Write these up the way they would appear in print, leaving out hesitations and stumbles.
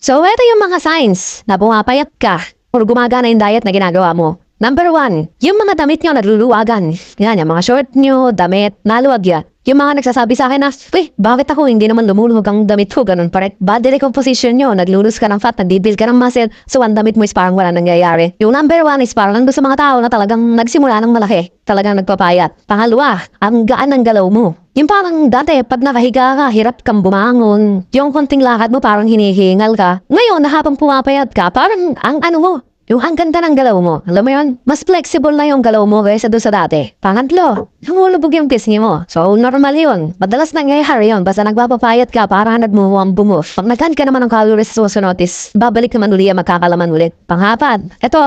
So, ito yung mga signs na pumapayat ka o gumagana yung diet na ginagawa mo. Number 1, yung mga damit nyo nagluluwagan. Yan, yung mga short nyo, damit, naluwag yan. Yung mga nagsasabi sa akin na, bakit ako hindi naman lumuluhog ang damit ko? Ganun pa rin. Body recomposition nyo, naglulus ka ng fat, nagbibuild ka ng muscle, so ang damit mo is parang wala nangyayari. Yung number 1 is parang nandun sa mga tao na talagang nagsimula ng malaki, talagang nagpapayat. Pangalawa, ang gaan ng galaw mo. Yung parang dati, pag nakahiga ka, hirap kang bumangon. Yung konting lakad mo, parang hinihingal ka. Ngayon, na habang pumapayat ka, parang ang ano mo, yung ang ganda ng galaw mo. Alam mo yun? Mas flexible na yung galaw mo kaysa doon sa dati. Pangatlo, humulubog yung pisngi mo. So, normal yun. Madalas nangyayari yun. Basta nagpapapayat ka para nagmuhuang bumuf. Pag naghan ka naman ng calories sa susunod is babalik naman ulit, magkakalaman ulit. Panghapat, eto,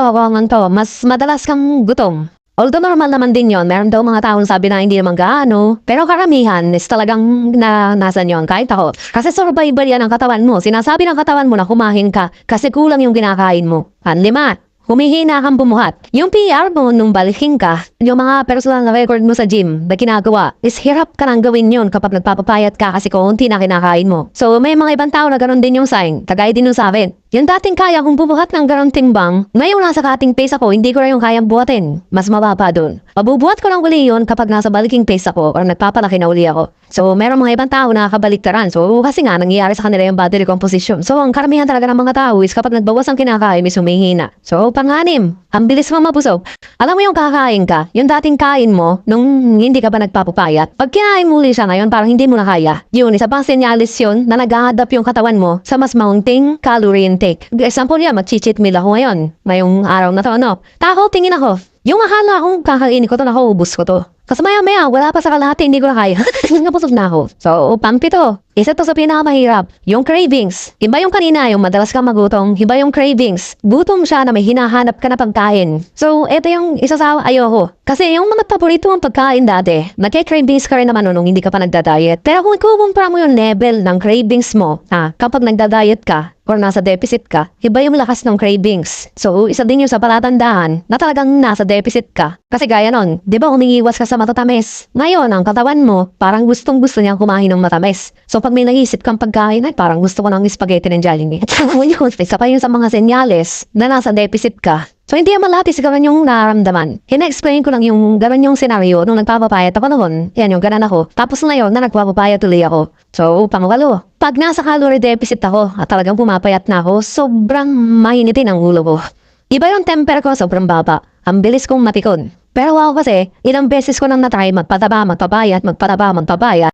mas madalas kang gutom. Although normal naman din yon, meron daw mga taong sabi na hindi naman gaano, pero karamihan is talagang nasan yon kahit ako. Kasi survival yan ang katawan mo. Sinasabi ng katawan mo na kumain ka kasi kulang yung kinakain mo. Panlima, humihina kang bumuhat. Yung PR mo nung baliking ka, yung mga personal na record mo sa gym na ginagawa, is hirap ka nang gawin yun kapag nagpapapayat ka kasi konti na kinakain mo. So may mga ibang tao na ganoon din yung sign, kagaya din yung sa akin. Yung dating kaya kong bubuhat ng ganong timbang, ngayon nasa cutting pace ako, hindi ko na yung kayang buhatin. Mas mababa dun. Mabubuhat ko lang uli yun kapag nasa baliking pace ako or nagpapalaki na uli ako. So, meron mga ibang tao na nakabaliktaran. So, kasi nga, nangyayari sa kanila yung body recomposition. So, ang karamihan talaga ng mga tao is kapag nagbawas ang kinakain, is humihina. So, pang-anim, ang bilis mo mabusog. Alam mo yung kakain ka, yung dating kain mo, nung hindi ka ba nagpapapayat, pag kinain mo ulit siya ngayon, parang hindi mo na kaya. Yun, isa pang senyalis yun na nag-a-adapt yung katawan mo sa mas mounting calorie intake. Example yan, mag-cheat meal ako ngayon. Ngayong araw na to, ano? Tako, tingin ako. Yung akala akong kakainin ko to, nakuubos ko to. Kasi maya-maya, wala pa sa kalahati, hindi ko na kaya. Napusog na ako. So, pampito. Isa to sa pinakamahirap. Yung cravings. Iba yung kanina, yung madalas kang magutom. Iba yung cravings. Gutom siya na may hinahanap ka na pagkain. So, ito yung isa sa ayoko. Kasi yung mga paborito mong pagkain dati, nagke-cravings ka rin naman nung hindi ka pa nagda-diet. Pero kung ikukumpara mo yung level ng cravings mo, kapag nagda-diet ka, or nasa deficit ka, iba yung lakas ng cravings. So, isa din yung sa palatandaan na talagang nasa deficit ka. Kasi gaya nun, di ba umiiwas ka sa matatamis? Ngayon, ang katawan mo, parang gustong-gusto niyang kumain ng matamis. So, pag may naisip kang pagkain, ay parang gusto ko ng spaghetti ng Jollibee. Isa pa yun sa mga senyales na nasa deficit ka. So, hindi naman lahat is ganun yung nararamdaman. Hina-explain ko lang yung ganun yung senaryo nung nagpapapayat ako noon. Yan yung ganan ako. Tapos ngayon na nagpapapayat tuloy ako. So, pangwalo. Pag nasa calorie deficit ako at talagang pumapayat na ako, sobrang mainitin ang ulo ko. Iba yung temper ko, sobrang baba. Ang bilis kong matikon. Pero ako kasi, ilang beses ko nang natry magpataba, magpapayat, magpataba, magpapayat.